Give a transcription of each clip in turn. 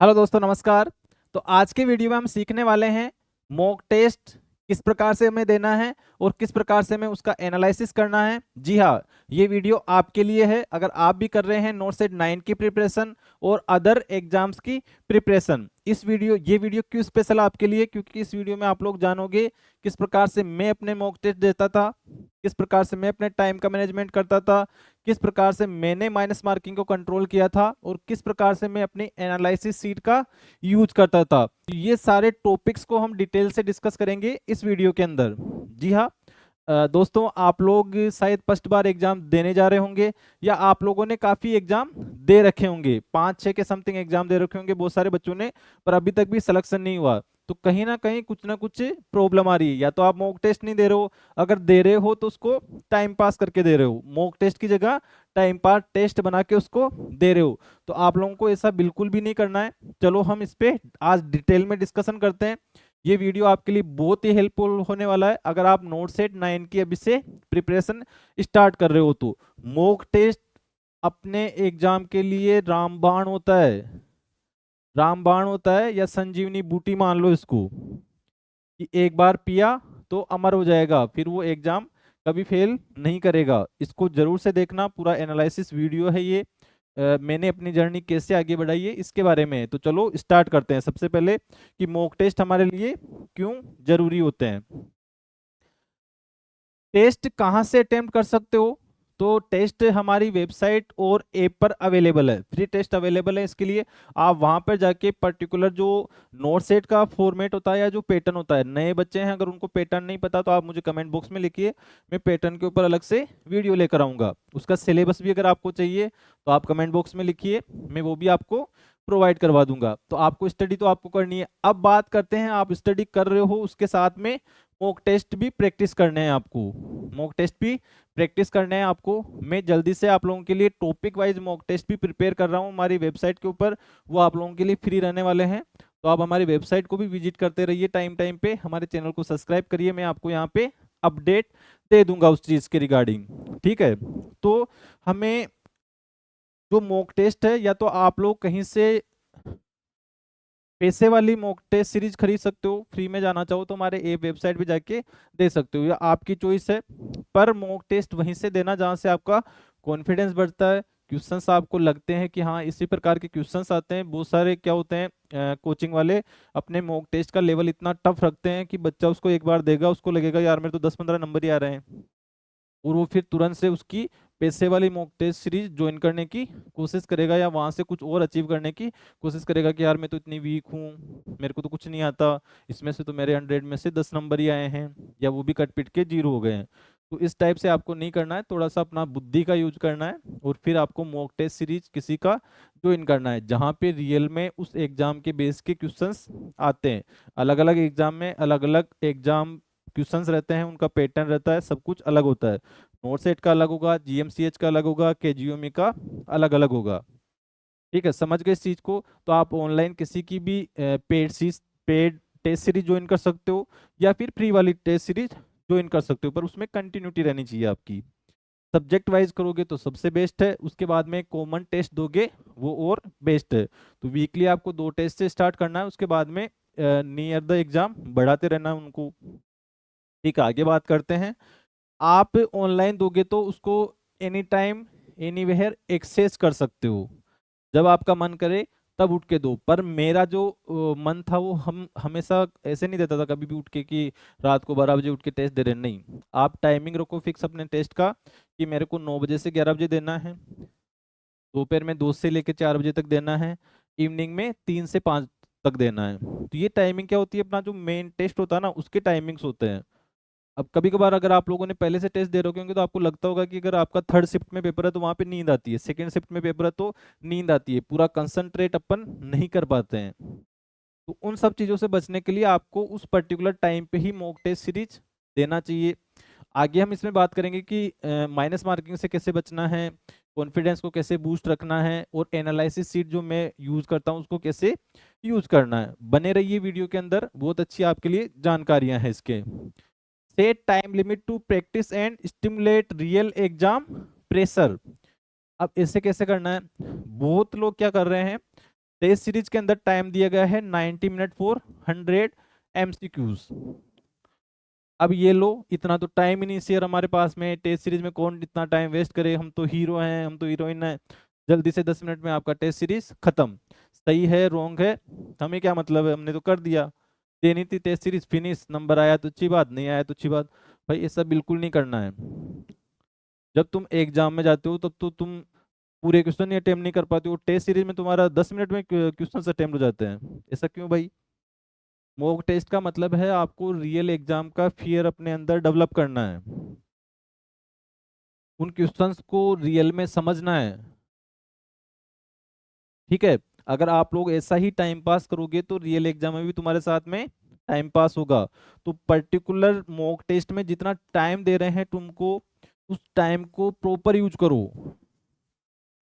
Hello दोस्तों, नमस्कार। तो आज के वीडियो में हम सीखने वाले हैं मॉक टेस्ट किस प्रकार से हमें देना है और किस प्रकार से हमें उसका एनालिसिस करना है। जी हाँ, ये वीडियो आपके लिए है अगर आप भी कर रहे हैं नोट सेट 9 की प्रिपरेशन और अदर एग्जाम्स की प्रिपरेशन। ये वीडियो क्यों स्पेशल आपके लिए, क्योंकि इस वीडियो में आप लोग जानोगे किस प्रकार से मैं अपने मॉक टेस्ट देता था, किस प्रकार से मैं अपने टाइम का मैनेजमेंट करता था, किस प्रकार से मैंने माइनस मार्किंग को कंट्रोल किया था और किस प्रकार से मैं अपनी एनालिसिस सीट का यूज करता था। ये सारे टॉपिक्स को हम डिटेल से डिस्कस करेंगे इस वीडियो के अंदर। जी हाँ, दोस्तों, आप लोग शायद फर्स्ट बार एग्जाम देने जा रहे होंगे या आप लोगों ने काफी एग्जाम दे रखे होंगे, 5-6 के समथिंग एग्जाम दे रखे होंगे बहुत सारे बच्चों ने, पर अभी तक भी सिलेक्शन नहीं हुआ। तो कहीं ना कुछ प्रॉब्लम आ रही है, या तो आप मॉक टेस्ट नहीं दे रहे हो, अगर दे रहे हो तो उसको टाइम पास करके दे रहे हो, मॉक टेस्ट की जगह टाइम पास टेस्ट बना के उसको दे रहे हो। तो आप लोगों को ऐसा बिल्कुल भी नहीं करना है। चलो हम इस पे आज डिटेल में डिस्कशन करते हैं। ये वीडियो आपके लिए बहुत ही हेल्पफुल होने वाला है अगर आप नोट सेट 9 की अभी से प्रिपरेशन स्टार्ट कर रहे हो। तो मॉक टेस्ट अपने एग्जाम के लिए रामबाण होता है, रामबाण होता है, या संजीवनी बूटी मान लो इसको, कि एक बार पिया तो अमर हो जाएगा, फिर वो एग्जाम कभी फेल नहीं करेगा। इसको जरूर से देखना, पूरा एनालिसिस वीडियो है ये। मैंने अपनी जर्नी कैसे आगे बढ़ाई है इसके बारे में है। तो चलो स्टार्ट करते हैं। सबसे पहले कि मॉक टेस्ट हमारे लिए क्यों जरूरी होते हैं। टेस्ट कहाँ से अटेम्प्ट कर सकते हो? तो टेस्ट हमारी वेबसाइट और ऐप पर अवेलेबल है, फ्री टेस्ट अवेलेबल है। इसके लिए आप वहां पर जाके पर्टिकुलर जो नोट सेट का फॉर्मेट होता है या जो पैटर्न होता है, नए बच्चे हैं अगर उनको पैटर्न नहीं पता तो आप मुझे कमेंट बॉक्स में लिखिए, मैं पैटर्न के ऊपर अलग से वीडियो लेकर आऊंगा। उसका सिलेबस भी अगर आपको चाहिए तो आप कमेंट बॉक्स में लिखिए, मैं वो भी आपको प्रोवाइड करवा दूंगा। तो आपको स्टडी तो आपको करनी है। अब बात करते हैं, आप स्टडी कर रहे हो उसके साथ में मॉक टेस्ट भी प्रैक्टिस करने हैं आपको, मॉक टेस्ट भी प्रैक्टिस करने हैं आपको। मैं जल्दी से आप लोगों के लिए टॉपिक वाइज मॉक टेस्ट भी प्रिपेयर कर रहा हूँ हमारी वेबसाइट के ऊपर, वो आप लोगों के लिए फ्री रहने वाले हैं। तो आप हमारी वेबसाइट को भी विजिट करते रहिए, टाइम टाइम पे हमारे चैनल को सब्सक्राइब करिए, मैं आपको यहाँ पे अपडेट दे दूंगा उस चीज के रिगार्डिंग। ठीक है, तो हमें जो मॉक टेस्ट है, या तो आप लोग कहीं से पैसे वाली मॉक टेस्ट सीरीज खरीद सकते हो, फ्री में जाना चाहो तो हमारे ऐप वेबसाइट पे जाके दे सकते हो, या आपकी चॉइस है। पर मॉक टेस्ट वहीं से देना जहां से आपका कॉन्फिडेंस बढ़ता है, क्वेश्चंस आपको लगते हैं कि हाँ इसी प्रकार के क्वेश्चंस आते हैं। बहुत सारे क्या होते हैं, कोचिंग वाले अपने मॉक टेस्ट का लेवल इतना टफ रखते हैं कि बच्चा उसको एक बार देगा, उसको लगेगा यार मेरे तो 10-15 नंबर ही आ रहे हैं, और वो फिर तुरंत से उसकी पैसे वाली मॉक टेस्ट सीरीज ज्वाइन करने की कोशिश करेगा, या वहां से कुछ और अचीव करने की कोशिश करेगा कि यार मैं तो इतनी वीक हूँ, मेरे को तो कुछ नहीं आता, इसमें से तो मेरे 100 में से 10 नंबर ही आए हैं, या वो भी कट पिट के 0 हो गए हैं। तो इस टाइप से आपको नहीं करना है, थोड़ा सा अपना बुद्धि का यूज करना है, और फिर आपको मॉक टेस्ट सीरीज किसी का ज्वाइन करना है जहाँ पे रियल में उस एग्जाम के बेस के क्वेश्चंस आते हैं। अलग अलग एग्जाम में अलग अलग एग्जाम क्वेश्चंस रहते हैं, उनका पैटर्न रहता है, सब कुछ अलग होता है। नोट सेट का अलग होगा, जीएमसीएच का अलग होगा, केजीओमी का अलग अलग होगा। ठीक है, समझ गए इस चीज को? तो आप ऑनलाइन किसी की भी पेड टेस्ट सीरीज ज्वाइन कर सकते हो, या फिर फ्री वाली टेस्ट सीरीज ज्वाइन कर सकते हो, पर उसमें कंटिन्यूटी रहनी चाहिए आपकी। सब्जेक्ट वाइज करोगे तो सबसे बेस्ट है, उसके बाद में कॉमन टेस्ट दोगे वो और बेस्ट है। तो वीकली आपको 2 टेस्ट से स्टार्ट करना है, उसके बाद में नियर द एग्जाम बढ़ाते रहना है उनको। ठीक है, आगे बात करते हैं। आप ऑनलाइन दोगे तो उसको एनी टाइम एनीवेयर एक्सेस कर सकते हो, जब आपका मन करे तब उठ के दो। पर मेरा जो मन था वो हम हमेशा ऐसे नहीं देता था कभी भी उठ के कि रात को 12 बजे उठ के टेस्ट दे रहे हैं। नहीं, आप टाइमिंग रखो फिक्स अपने टेस्ट का, कि मेरे को 9 बजे से 11 बजे देना है, दोपहर में 2 से लेकर 4 बजे तक देना है, इवनिंग में 3 से 5 तक देना है। तो ये टाइमिंग क्या होती है, अपना जो मेन टेस्ट होता है ना उसके टाइमिंग्स होते हैं। अब कभी कभार अगर आप लोगों ने पहले से टेस्ट दे रखे होंगे तो आपको लगता होगा कि अगर आपका थर्ड शिफ्ट में पेपर है तो वहां पे नींद आती है, सेकंड शिफ्ट में पेपर है तो नींद आती है, पूरा कंसंट्रेट अपन नहीं कर पाते हैं। तो उन सब चीजों से बचने के लिए आपको उस पर्टिकुलर टाइम पे ही मॉक टेस्ट सीरीज देना चाहिए। आगे हम इसमें बात करेंगे कि माइनस मार्किंग से कैसे बचना है, कॉन्फिडेंस को कैसे बूस्ट रखना है, और एनालिसिस सीट जो मैं यूज करता हूँ उसको कैसे यूज करना है। बने रहिए वीडियो के अंदर, बहुत अच्छी आपके लिए जानकारियां हैं इसके। Set time limit to practice and stimulate real exam pressure. अब इसे कैसे करना है? बहुत लोग क्या कर रहे हैं, टेस्ट सीरीज के अंदर टाइम दिया गया है 90 मिनट फॉर 100 MCQs। अब ये लो, इतना तो टाइम ही नहीं शेयर हमारे पास में, टेस्ट सीरीज में कौन इतना टाइम वेस्ट करे, हम तो हीरो हैं, हम तो हीरोइन हैं, जल्दी से 10 मिनट में आपका टेस्ट सीरीज खत्म। सही है रॉन्ग है, हमें क्या मतलब है, हमने तो कर दिया, देनी थी टेस्ट सीरीज, फिनिश, नंबर आया तो अच्छी बात, नहीं आया तो अच्छी बात। भाई ऐसा बिल्कुल नहीं करना है। जब तुम एग्जाम में जाते हो तब तो तुम पूरे क्वेश्चन ही अटेम्प्ट नहीं कर पाते हो, टेस्ट सीरीज में तुम्हारा 10 मिनट में क्वेश्चन अटेम्प्ट हो जाते हैं, ऐसा क्यों भाई? मॉक टेस्ट का मतलब है आपको रियल एग्जाम का फियर अपने अंदर डेवलप करना है, उन क्वेश्चंस को रियल में समझना है। ठीक है, अगर आप लोग ऐसा ही टाइम पास करोगे तो रियल एग्जाम में भी तुम्हारे साथ में टाइम पास होगा। तो पर्टिकुलर मॉक टेस्ट में जितना टाइम दे रहे हैं तुमको, उस टाइम को प्रॉपर यूज करो।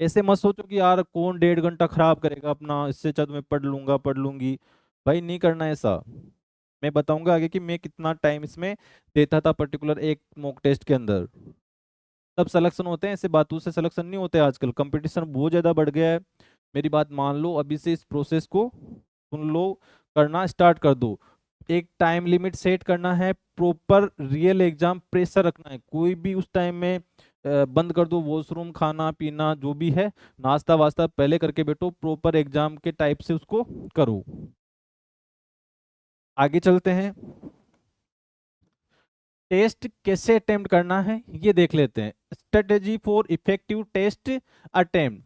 ऐसे मत सोचो कि यार कौन 1.5 घंटा खराब करेगा अपना, इससे अच्छा तो मैं पढ़ लूंगा पढ़ लूंगी। भाई नहीं करना ऐसा। मैं बताऊंगा आगे कि मैं कितना टाइम इसमें देता था पर्टिकुलर एक मॉक टेस्ट के अंदर। तब सिलेक्शन होते हैं, ऐसे बातों से सिलेक्शन नहीं होते, आजकल कंपटीशन बहुत ज़्यादा बढ़ गया है। मेरी बात मान लो, अभी से इस प्रोसेस को सुन लो, करना स्टार्ट कर दो। एक टाइम लिमिट सेट करना है, प्रॉपर रियल एग्जाम प्रेशर रखना है, कोई भी उस टाइम में बंद कर दो, वॉशरूम, खाना पीना जो भी है, नाश्ता वास्ता पहले करके बैठो, प्रॉपर एग्जाम के टाइप से उसको करो। आगे चलते हैं, टेस्ट कैसे अटेम्प्ट करना है ये देख लेते हैं। Strategy for effective test attempt,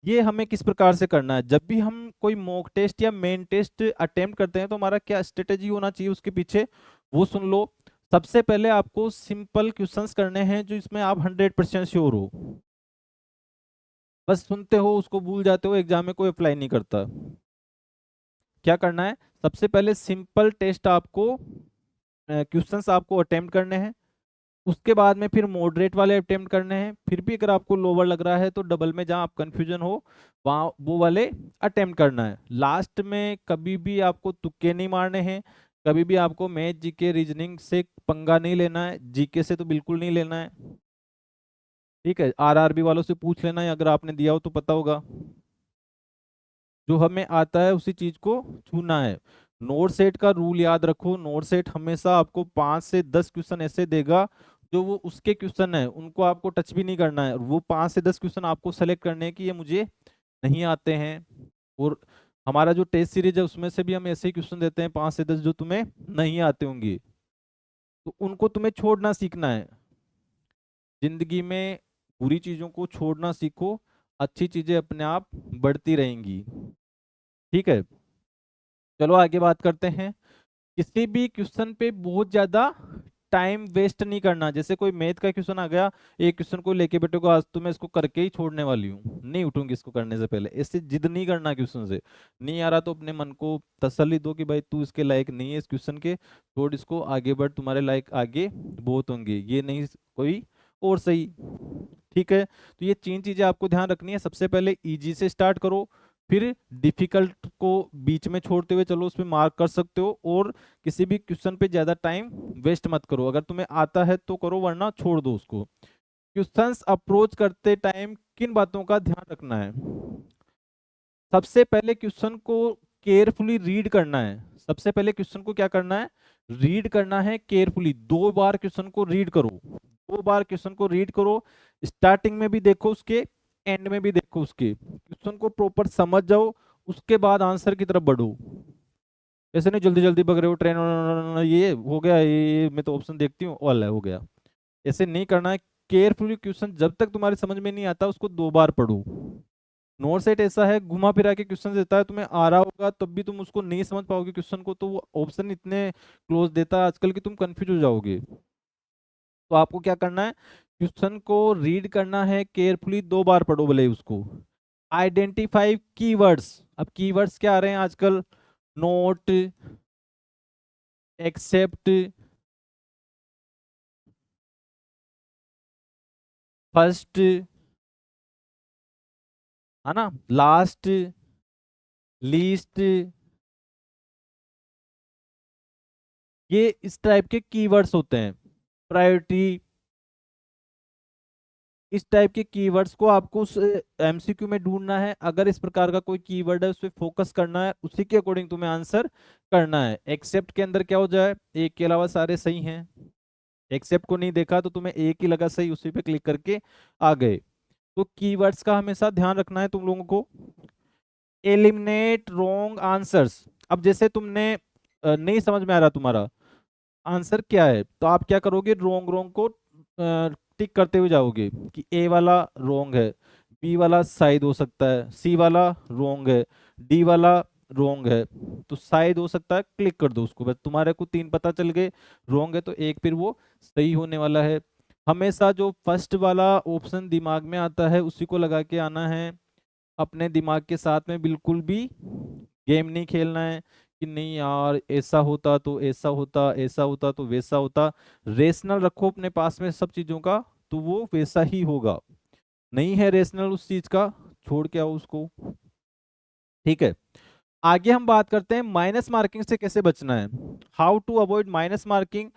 ये हमें किस प्रकार से करना है। जब भी हम कोई मॉक टेस्ट या मेन टेस्ट अटेम्प्ट करते हैं तो हमारा क्या स्ट्रेटेजी होना चाहिए उसके पीछे, वो सुन लो। सबसे पहले आपको सिंपल क्वेश्चंस करने हैं जो इसमें आप 100% श्योर हो। बस सुनते हो उसको भूल जाते हो, एग्जाम में कोई अप्लाई नहीं करता। क्या करना है, सबसे पहले सिंपल टेस्ट आपको, क्वेश्चंस आपको अटेम्प्ट करने हैं। उसके बाद में फिर मॉडरेट वाले अटेम्प्ट करने हैं, फिर भी अगर आपको लोअर लग रहा है तो डबल में जहां आप कंफ्यूजन हो वहां वो वाले अटेम्प्ट करना है। लास्ट में कभी भी आपको तुक्के नहीं मारने हैं, कभी भी आपको मैथ जीके रीजनिंग से पंगा नहीं लेना है, जीके से तो बिल्कुल नहीं लेना है। ठीक है, आरआरबी वालों से पूछ लेना है, अगर आपने दिया हो तो पता होगा। जो हमें आता है उसी चीज को छूना है। नोट सेट का रूल याद रखो, नोट सेट हमेशा आपको 5 से 10 क्वेश्चन ऐसे देगा जो वो उसके क्वेश्चन है उनको आपको टच भी नहीं करना है, वो 5 से 10 क्वेश्चन आपको सेलेक्ट करने हैं कि ये मुझे नहीं आते हैं। और हमारा जो टेस्ट सीरीज है उसमें से भी हम ऐसे ही क्वेश्चन देते हैं 5 से 10 जो तुम्हें नहीं आते होंगे, तो उनको तुम्हें छोड़ना सीखना है। जिंदगी में बुरी चीजों को छोड़ना सीखो, अच्छी चीजें अपने आप बढ़ती रहेंगी। ठीक है, चलो आगे बात करते हैं। किसी भी क्वेश्चन पे बहुत ज्यादा टाइम वेस्ट नहीं करना। जैसे कोई मैथ का क्वेश्चन आ गया, एक क्वेश्चन को लेके बैठे को, आज तो मैं इसको करके ही छोड़ने वाली हूँ, नहीं उठूंगी इसको करने से पहले, इससे जिद नहीं करना क्वेश्चन से। नहीं आ रहा तो अपने मन को तसल्ली दो कि भाई तू इसके लायक नहीं है इस क्वेश्चन के, छोड़ इसको, आगे बढ़, तुम्हारे लायक आगे बहुत होंगे, ये नहीं कोई और सही। ठीक है, तो ये 3 चीजें आपको ध्यान रखनी है। सबसे पहले इजी से स्टार्ट करो, फिर डिफिकल्ट को बीच में छोड़ते हुए चलो, उसमें मार्क कर सकते हो, और किसी भी क्वेश्चन पे ज्यादा टाइम वेस्ट मत करो। अगर तुम्हें आता है तो करो, वरना छोड़ दो उसको। क्वेश्चंस अप्रोच करते टाइम किन बातों का ध्यान रखना है। सबसे पहले क्वेश्चन को केयरफुली रीड करना है। सबसे पहले क्वेश्चन को क्या करना है, रीड करना है केयरफुली। 2 बार क्वेश्चन को रीड करो, 2 बार क्वेश्चन को रीड करो। स्टार्टिंग में भी देखो उसके, एंड में भी देखो उसके, क्वेश्चन को प्रॉपर समझ जाओ, उसके बाद आंसर की तरफ बढ़ो। ऐसे नहीं जल्दी जल्दी पकड़े हो ट्रेन, ये हो गया, ये मैं तो ऑप्शन देखती हूँ वाला हो गया, ऐसे नहीं करना है। केयरफुली क्वेश्चन जब तक तुम्हारे समझ में नहीं आता उसको 2 बार पढ़ो। नोट सेट ऐसा है, घुमा फिरा के क्वेश्चन देता है, तुम्हें आ रहा होगा तब भी तुम उसको नहीं समझ पाओगे क्वेश्चन को, तो वो ऑप्शन इतने क्लोज देता है आजकल कि तुम कंफ्यूज हो जाओगे। तो आपको क्या करना है, क्वेश्चन को रीड करना है केयरफुली, 2 बार पढ़ो भले ही उसको। Identify keywords. अब कीवर्ड्स क्या आ रहे हैं आजकल, नोट, एक्सेप्ट, फर्स्ट, है ना, लास्ट, लीस्ट, ये इस टाइप के कीवर्ड्स होते हैं। प्रायोरिटी, इस टाइप के कीवर्ड्स को आपको उस एमसीक्यू में ढूंढना है। अगर इस प्रकार का कोई कीवर्ड है उस पर फोकस करना है, उसी के अकॉर्डिंग तुम्हें आंसर करना है। एक्सेप्ट के अंदर क्या हो जाए, एक के अलावा सारे सही हैं, एक्सेप्ट को नहीं देखा तो तुम्हें एक ही लगा सही, उसी पे क्लिक करके आ गए। तो कीवर्ड्स का हमेशा ध्यान रखना है तुम लोगों को। Eliminate wrong answers. अब जैसे तुमने नहीं समझ में आ रहा तुम्हारा आंसर क्या है, तो आप क्या करोगे, रोंग रोंग को टिक करते हुए जाओगे कि ए वाला रोंग है, बी वाला शायद हो सकता है, सी वाला रोंग है, डी वाला रोंग है, तो शायद हो सकता है, क्लिक कर दो उसको। बस तुम्हारे को 3 पता चल गए, रोंग है तो एक फिर वो सही होने वाला है। हमेशा जो फर्स्ट वाला ऑप्शन दिमाग में आता है उसी को लगा के आना है। अपने दिमाग के साथ में बिल्कुल भी गेम नहीं खेलना है कि नहीं यार ऐसा होता तो ऐसा होता, ऐसा होता तो वैसा होता। रेशनल रखो अपने पास में सब चीजों का, तो वो वैसा ही होगा। नहीं है रेशनल उस चीज का, छोड़ के आओ उसको। ठीक है, आगे हम बात करते हैं माइनस मार्किंग से कैसे बचना है। How to avoid minus marking,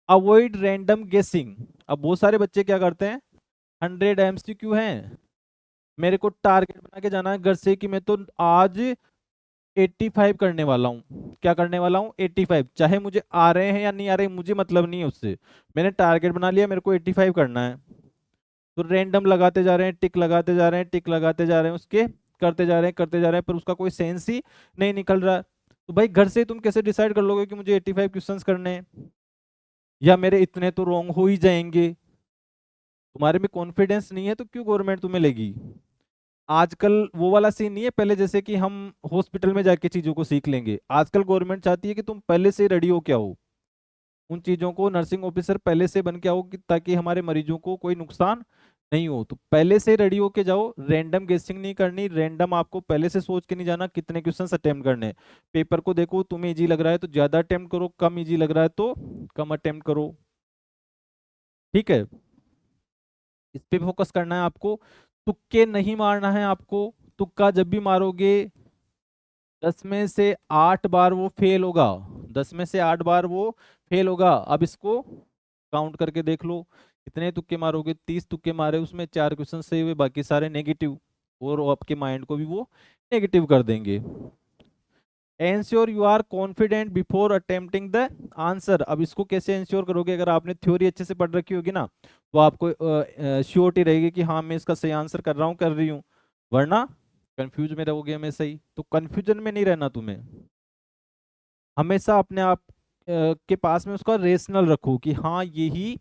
avoid random guessing. अब बहुत सारे बच्चे क्या करते हैं, 100 एमसीक्यू हैं, मेरे को टारगेट बना के जाना है घर से कि मैं तो आज 85 करने वाला हूँ। क्या करने वाला हूँ, 85। चाहे मुझे आ रहे हैं या नहीं आ रहे मुझे मतलब नहीं है उससे, मैंने टारगेट बना लिया, मेरे को 85 करना है। तो रैंडम लगाते जा रहे हैं, टिक लगाते जा रहे हैं, टिक लगाते जा रहे हैं, उसके करते जा रहे हैं, करते जा रहे हैं, पर उसका कोई सेंस ही नहीं निकल रहा है। तो भाई घर से तुम कैसे डिसाइड कर लोगे कि मुझे 85 क्वेश्चंस करने हैं या मेरे इतने तो रॉन्ग हो ही जाएंगे। तुम्हारे में कॉन्फिडेंस नहीं है तो क्यों गवर्नमेंट तुम्हें लेगी। आजकल वो वाला सीन नहीं है पहले जैसे कि हम हॉस्पिटल में जाके चीजों को सीख लेंगे। आजकल गवर्नमेंट चाहती है कि तुम पहले से रेडी हो क्या हो, उन चीजों को नर्सिंग ऑफिसर पहले से बन के आओ ताकि हमारे मरीजों को कोई नुकसान नहीं हो। तो पहले से रेडी होके जाओ, रैंडम गेसिंग नहीं करनी, रैंडम आपको पहले से सोच के नहीं जाना कितने क्वेश्चन अटेम्प्ट करने हैं। पेपर को देखो, तुम्हें इजी लग रहा है तो ज्यादा अटेम्प्ट करो, कम इजी लग रहा है तो कम अटेम्प्ट करो। ठीक है, इस पे फोकस करना है आपको। तुक्के नहीं मारना है आपको। तुक्का जब भी मारोगे 10 में से 8 बार वो फेल होगा, 10 में से 8 बार वो फेल होगा। अब इसको काउंट करके देख लो, कितने तुक्के मारोगे, 30 तुक्के मारे, उसमें 4 क्वेश्चन सही हुए, बाकी सारे नेगेटिव, और वो आपके माइंड को भी वो नेगेटिव कर देंगे। Ensure you are confident before attempting the answer. अब इसको कैसे एंश्योर करोगे, अगर आपने थ्योरी अच्छे से पढ़ रखी होगी ना तो आपको श्योरिटी रहेगी कि हाँ मैं इसका सही आंसर कर रहा हूँ, कर रही हूँ। वरना कंफ्यूज में रहोगे हमेशा ही। तो कंफ्यूजन में नहीं रहना तुम्हें, हमेशा अपने आप के पास में उसका रेशनल रखो कि हाँ यही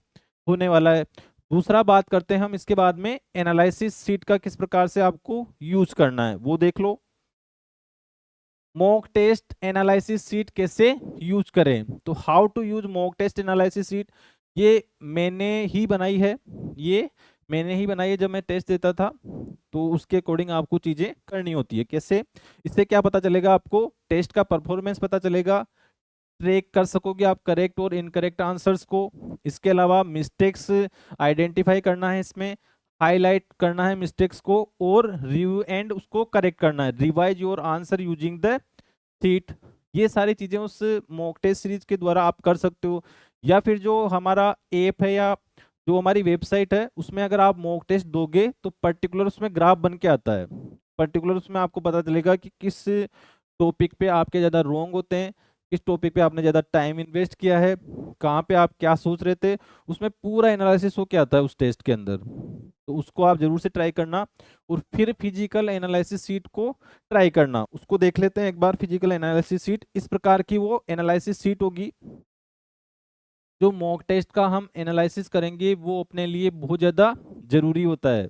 होने वाला है। दूसरा बात करते हैं हम इसके बाद में, एनालिसिस सीट का किस प्रकार से आपको यूज करना है वो देख लो। मॉक टेस्ट एनालिसिस सीट कैसे यूज करें, तो how to use mock test analysis sheet, ये मैंने ही बनाई है, ये मैंने ही बनाई है। जब मैं टेस्ट देता था तो उसके अकॉर्डिंग आपको चीजें करनी होती है। कैसे, इससे क्या पता चलेगा आपको, टेस्ट का परफॉर्मेंस पता चलेगा, ट्रैक कर सकोगे आप करेक्ट और इनकरेक्ट आंसर्स को। इसके अलावा मिस्टेक्स आइडेंटिफाई करना है, इसमें हाईलाइट करना है मिस्टेक्स को, और रिव्यू एंड उसको करेक्ट करना है, revise your answer using the sheet. ये सारी चीजें उस मॉक टेस्ट सीरीज के द्वारा आप कर सकते हो। या फिर जो हमारा ऐप है या जो हमारी वेबसाइट है उसमें अगर आप मॉक टेस्ट दोगे तो पर्टिकुलर उसमें ग्राफ बन के आता है, पर्टिकुलर उसमें आपको पता चलेगा कि किस टॉपिक पे आपके ज़्यादा रोंग होते हैं, किस टॉपिक पे आपने ज़्यादा टाइम इन्वेस्ट किया है, कहाँ पे आप क्या सोच रहे थे, उसमें पूरा एनालिसिस हो के आता है उस टेस्ट के अंदर। तो उसको आप जरूर से ट्राई करना। और फिर फिजिकल एनालिसिस सीट को ट्राई करना, उसको देख लेते हैं एक बार। फिजिकल एनालिसिस सीट इस प्रकार की वो एनालिसिस सीट होगी, जो मॉक टेस्ट का हम एनालिसिस करेंगे वो अपने लिए बहुत ज़्यादा जरूरी होता है।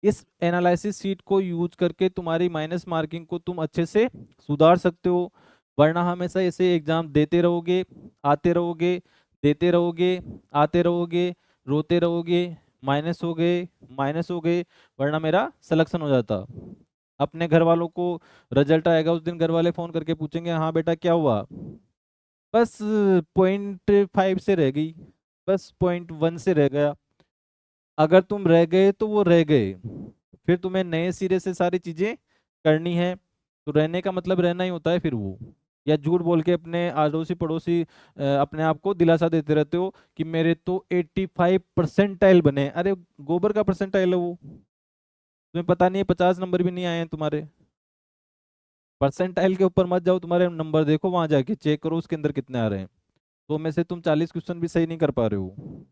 इस एनालिसिस सीट को यूज करके तुम्हारी माइनस मार्किंग को तुम अच्छे से सुधार सकते हो। वरना हमेशा ऐसे एग्जाम देते रहोगे, आते रहोगे, देते रहोगे, आते रहोगे, रोते रहोगे, माइनस हो गए, माइनस हो गए, वरना मेरा सिलेक्शन हो जाता। अपने घर वालों को रिजल्ट आएगा उस दिन, घर वाले फोन करके पूछेंगे हाँ बेटा क्या हुआ, बस 0.5 से रह गई, बस 0.1 से रह गया। अगर तुम रह गए तो वो रह गए, फिर तुम्हें नए सिरे से सारी चीजें करनी है। तो रहने का मतलब रहना ही होता है फिर वो। या झूठ बोल के अपने अड़ोसी पड़ोसी अपने आप को दिलासा देते रहते हो कि मेरे तो 85 परसेंटाइल बने। अरे गोबर का परसेंटाइल है वो, तुम्हें पता नहीं है 50 नंबर भी नहीं आए हैं तुम्हारे। परसेंटाइल के ऊपर मत जाओ, तुम्हारे नंबर देखो वहां जाके चेक करो उसके अंदर कितने आ रहे हैं। तो में से तुम 40 क्वेश्चन भी सही नहीं कर पा रहे हो,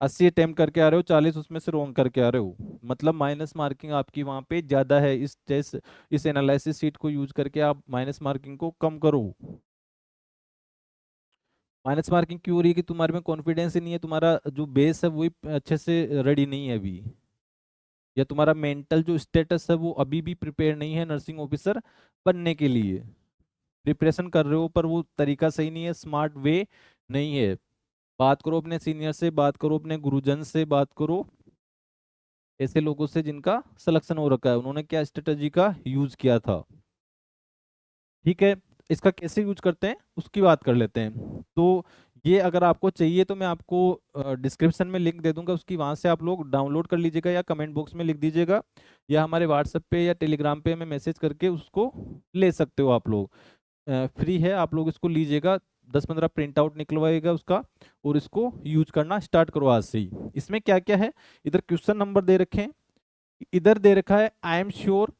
80 अटेम्प्ट करके आ रहे हो, 40 उसमें से रॉन्ग करके आ रहे हो, मतलब माइनस मार्किंग आपकी वहां पे ज्यादा है। इस एनालिसिस सीट को यूज करके आप माइनस मार्किंग को कम करो। माइनस मार्किंग क्यों हो रही है? कि तुम्हारे में कॉन्फिडेंस ही नहीं है, तुम्हारा जो बेस है वही अच्छे से रेडी नहीं है अभी, या तुम्हारा मेंटल जो स्टेटस है वो अभी भी प्रिपेयर नहीं है नर्सिंग ऑफिसर बनने के लिए। प्रिपरेशन कर रहे हो पर वो तरीका सही नहीं है, स्मार्ट वे नहीं है। बात करो अपने सीनियर से, बात करो अपने गुरुजन से, बात करो ऐसे लोगों से जिनका सिलेक्शन हो रखा है, उन्होंने क्या स्ट्रेटजी का यूज किया था। ठीक है, इसका कैसे यूज करते हैं उसकी बात कर लेते हैं। तो ये अगर आपको चाहिए तो मैं आपको डिस्क्रिप्शन में लिंक दे दूंगा उसकी, वहां से आप लोग डाउनलोड कर लीजिएगा, या कमेंट बॉक्स में लिख दीजिएगा, या हमारे व्हाट्सएप पे या टेलीग्राम पे हमें मैसेज करके उसको ले सकते हो आप लोग। फ्री है, आप लोग इसको लीजिएगा, 10-15 प्रिंट आउट निकलवाइएगा उसका, और इसको यूज करना स्टार्ट करो आज से ही। इसमें क्या क्या है, इधर क्वेश्चन नंबर दे रखे हैं, इधर दे रखा है आई एम श्योर।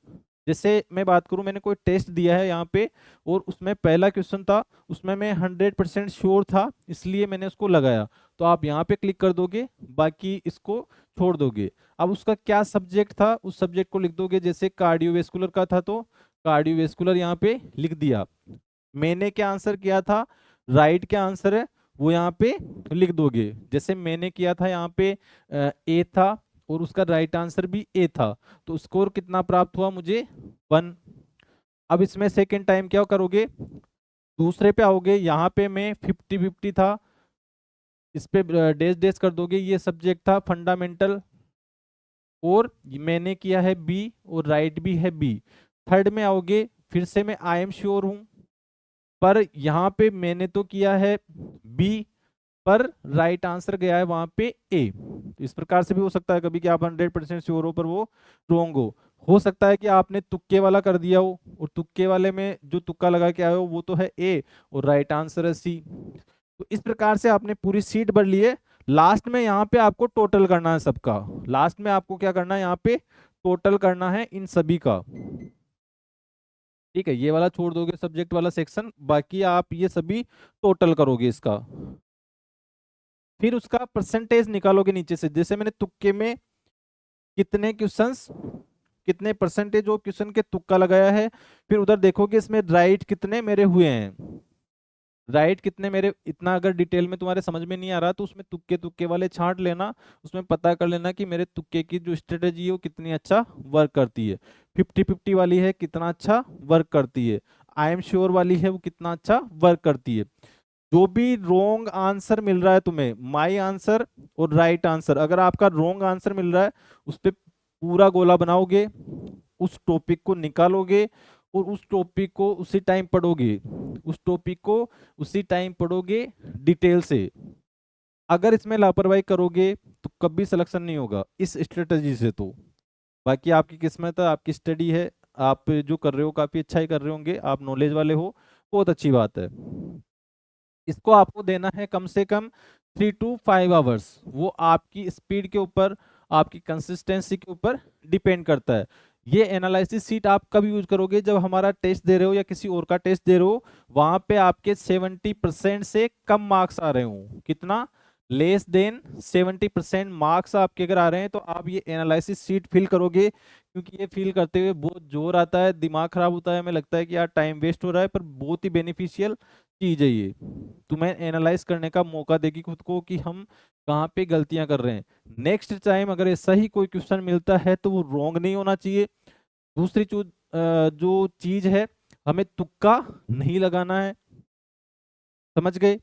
जैसे मैं बात करूं, मैंने कोई टेस्ट दिया है यहाँ पे, और उसमें पहला क्वेश्चन था, उसमें मैं 100% श्योर था, इसलिए मैंने उसको लगाया। तो आप यहाँ पे क्लिक कर दोगे, बाकी इसको छोड़ दोगे। अब उसका क्या सब्जेक्ट था, उस सब्जेक्ट को लिख दोगे। जैसे कार्डियोवेस्कुलर का था तो कार्डियोवेस्कुलर यहाँ पे लिख दिया। मैंने क्या आंसर किया था, राइट क्या आंसर है वो यहाँ पे लिख दोगे। जैसे मैंने किया था यहाँ पे ए था, और उसका राइट आंसर भी ए था, तो स्कोर कितना प्राप्त हुआ मुझे, 1। अब इसमें सेकेंड टाइम क्या करोगे, दूसरे पे आओगे, यहाँ पे मैं 50-50 था, इस पे डैश डैश कर दोगे, ये सब्जेक्ट था फंडामेंटल, और मैंने किया है बी, और राइट भी है बी। थर्ड में आओगे, फिर से मैं आई एम श्योर हूं, पर यहाँ पे मैंने तो किया है बी, पर राइट आंसर गया है वहां पे ए। तो इस प्रकार से भी हो सकता है कभी कि आप 100% श्योर हो पर वो रॉन्ग हो सकता है कि आपने तुक्के वाला कर दिया हो, और तुक्के वाले में जो तुक्का लगा के आए हो वो तो है ए, और राइट आंसर है सी। तो इस प्रकार से आपने पूरी सीट भर ली है। लास्ट में यहाँ पे आपको टोटल करना है सबका, लास्ट में आपको क्या करना है, यहाँ पे टोटल करना है इन सभी का। ठीक है, ये वाला छोड़ दोगे सब्जेक्ट वाला सेक्शन, बाकी आप ये सभी टोटल करोगे इसका। फिर उसका परसेंटेज निकालोगे नीचे से। जैसे मैंने तुक्के में कितने क्वेश्चंस, कितने परसेंटेज वो क्वेश्चन के तुक्का लगाया है, फिर उधर देखोगे इसमें राइट कितने मेरे हुए हैं, राइट कितने मेरे। इतना अगर डिटेल में तुम्हारे समझ में नहीं आ रहा तो उसमें तुक्के तुक्के वाले छांट लेना, उसमें पता कर लेना कि मेरे तुक्के की जो स्ट्रेटेजी है वो कितनी अच्छा वर्क करती है। 50-50 वाली है कितना अच्छा वर्क करती है, आई एम श्योर वाली है वो कितना अच्छा वर्क करती है। जो भी रोंग आंसर मिल रहा है तुम्हें, माई आंसर और राइट आंसर, अगर आपका रोंग आंसर मिल रहा है उस पर पूरा गोला बनाओगे, उस टॉपिक को निकालोगे, और उस टॉपिक को उसी टाइम पढ़ोगे, उस टॉपिक को उसी टाइम पढ़ोगे डिटेल से। अगर इसमें लापरवाही करोगे तो कभी सिलेक्शन नहीं होगा इस स्ट्रेटजी से। तो बाकी आपकी किस्मत है, आपकी स्टडी है, आप जो कर रहे हो काफी अच्छा ही कर रहे होंगे, आप नॉलेज वाले हो, बहुत अच्छी बात है। इसको आपको देना है कम से कम 3 to 5 आवर्स। वो आपकी स्पीड के ऊपर, आपकी कंसिस्टेंसी के ऊपर डिपेंड करता है। ये एनालिसिस सीट आप कब यूज करोगे, जब हमारा टेस्ट दे रहे हो या किसी और का टेस्ट दे रहे हो, वहां पे आपके 70% से कम मार्क्स आ रहे हो। कितना, लेस देन 70% मार्क्स आपके अगर आ रहे हैं तो आप ये एनालिसिस सीट फिल करोगे। क्योंकि ये फील करते हुए बहुत जोर आता है, दिमाग खराब होता है, हमें लगता है कि यार टाइम वेस्ट हो रहा है, पर बहुत ही बेनिफिशियल चीज है ये। तुम्हें एनालाइज करने का मौका देगी खुद को कि हम कहाँ पे गलतियां कर रहे हैं। नेक्स्ट टाइम अगर ऐसा ही कोई क्वेश्चन मिलता है तो वो रॉन्ग नहीं होना चाहिए। दूसरी चीज, जो चीज है, हमें तुक्का नहीं लगाना है, समझ गए,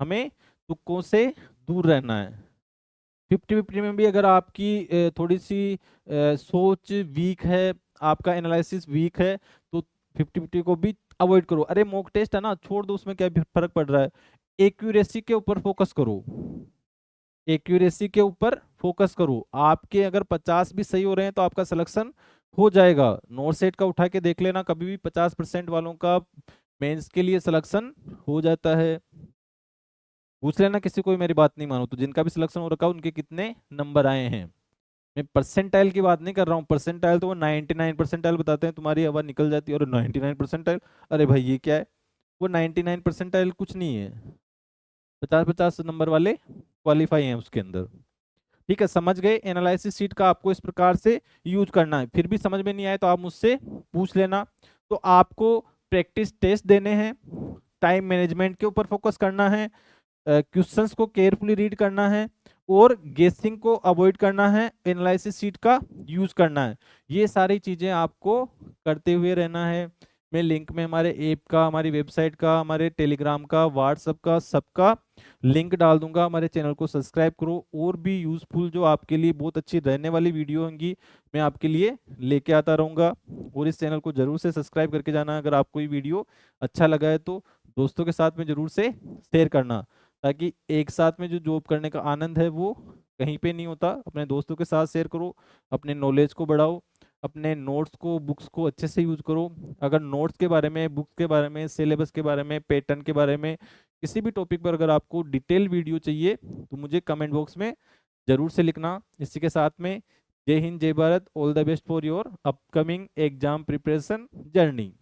हमें तुक्कों से दूर रहना है। 50-50 में भी अगर आपकी थोड़ी सी सोच वीक है, आपका एनालिसिस वीक है, तो 50-50 को भी अवॉइड करो। अरे मॉक टेस्ट है ना, छोड़ दो, उसमें क्या फर्क पड़ रहा है। एक्यूरेसी के ऊपर फोकस करो, एक्यूरेसी के ऊपर फोकस करो। आपके अगर 50 भी सही हो रहे हैं तो आपका सिलेक्शन हो जाएगा। नोट सेट का उठा के देख लेना, कभी भी 50% वालों का मेंस के लिए सिलेक्शन हो जाता है। पूछ लेना किसी को, मेरी बात नहीं मानो तो, जिनका भी सिलेक्शन हो रखा है उनके कितने नंबर आए हैं। मैं परसेंटाइल की बात नहीं कर रहा हूँ, परसेंटाइल तो वो 99 परसेंटाइल बताते हैं, तुम्हारी हवा निकल जाती है और 99 परसेंटाइल, अरे भाई ये क्या है। वो 99 परसेंटाइल कुछ नहीं है, 50-50 नंबर वाले क्वालिफाई हैं उसके अंदर। ठीक है, समझ गए। एनालिसिस सीट का आपको इस प्रकार से यूज करना है। फिर भी समझ में नहीं आए तो आप मुझसे पूछ लेना। तो आपको प्रैक्टिस टेस्ट देने हैं, टाइम मैनेजमेंट के ऊपर फोकस करना है, क्वेश्चंस को केयरफुली रीड करना है और गेसिंग को अवॉइड करना है, एनालिसिस शीट का यूज करना है। ये सारी चीजें आपको करते हुए रहना है। मैं लिंक में हमारे ऐप का, हमारी वेबसाइट का, हमारे टेलीग्राम का, व्हाट्सएप का, सबका लिंक डाल दूंगा। हमारे चैनल को सब्सक्राइब करो, और भी यूजफुल जो आपके लिए बहुत अच्छी रहने वाली वीडियो होंगी मैं आपके लिए लेके आता रहूंगा। और इस चैनल को जरूर से सब्सक्राइब करके जाना। अगर आपको ये वीडियो अच्छा लगा है तो दोस्तों के साथ में जरूर से शेयर करना, ताकि एक साथ में जो जॉब करने का आनंद है वो कहीं पे नहीं होता। अपने दोस्तों के साथ शेयर करो, अपने नॉलेज को बढ़ाओ, अपने नोट्स को, बुक्स को अच्छे से यूज करो। अगर नोट्स के बारे में, बुक्स के बारे में, सिलेबस के बारे में, पैटर्न के बारे में, किसी भी टॉपिक पर अगर आपको डिटेल वीडियो चाहिए तो मुझे कमेंट बॉक्स में जरूर से लिखना। इसी के साथ में जय हिंद, जय Bharat, all the best for your upcoming exam preparation journey.